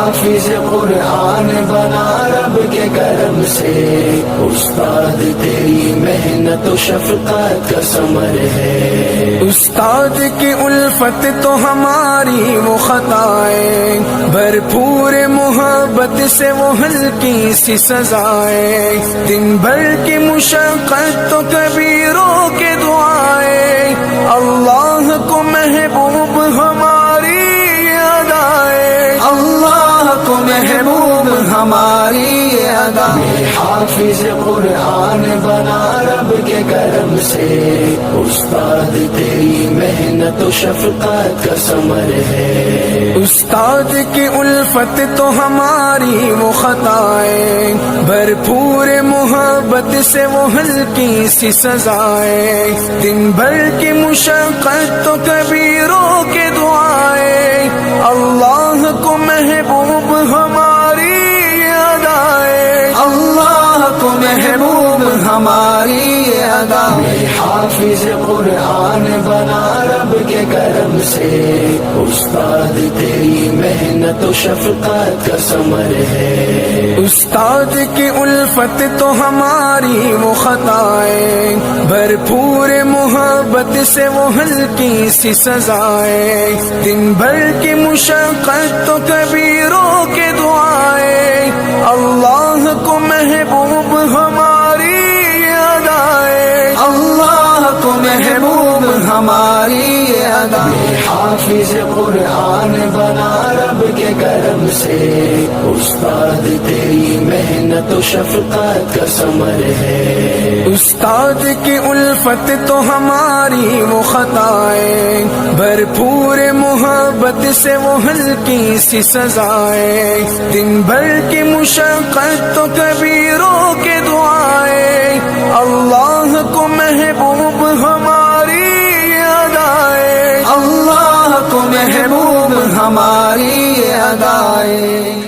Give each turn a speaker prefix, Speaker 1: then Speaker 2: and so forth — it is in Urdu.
Speaker 1: حافظ قرآن بنا رب کے کرم سے، استاد تیری محنت و شفقت کا ثمر ہے۔
Speaker 2: استاد کی الفت تو ہماری وہ خطائیں، بھرپور محبت سے وہ ہلکی سی سزائیں، دن بھر کی مشقت تو کبیروں کے دعائیں، اللہ کو محبوب ہماری ادائیں، اللہ کو محبوب ہماری ادائیں۔
Speaker 1: حافظ قرآن بنا رب کے کرم سے، استاد تیری محنت و شفقت کا ثمر ہے۔
Speaker 2: استاد کی الفت تو ہماری وہ خطائیں، بھرپور محبت سے وہ ہلکی سی سزائیں، دن بھر کی مشقت تو کبیروں کے دعائیں، اللہ کو محبوب ہماری ادائیں، اللہ کو محبوب ہماری ادائیں۔
Speaker 1: حافظ قرآن بنا رب کے کرم سے، استاد تیری محنت و شفقت کا ثمر ہے۔
Speaker 2: استاد کی الفت تو ہماری وہ خطائیں، بھرپور محبت سے وہ ہلکی سی سزائیں، دن بھر کی مشقت تو کبیروں کے دعائیں، اللہ کو محبوب ہماری ادائیں، اللہ کو محبوب ہماری ادائیں۔
Speaker 1: حافظ قرآن بنا رب کے کرم سے، استاد تیری محنت و شفقت کا ثمر ہے۔
Speaker 2: استاد کی الفت تو ہماری وہ خطائیں، بھرپور محبت سے وہ ہلکی سی سزائیں، دن بھر کی مشقت تو کبیروں کے دعائیں، اللہ کو محبوب ہماری ادائیں، اللہ کو محبوب ہماری ادائیں۔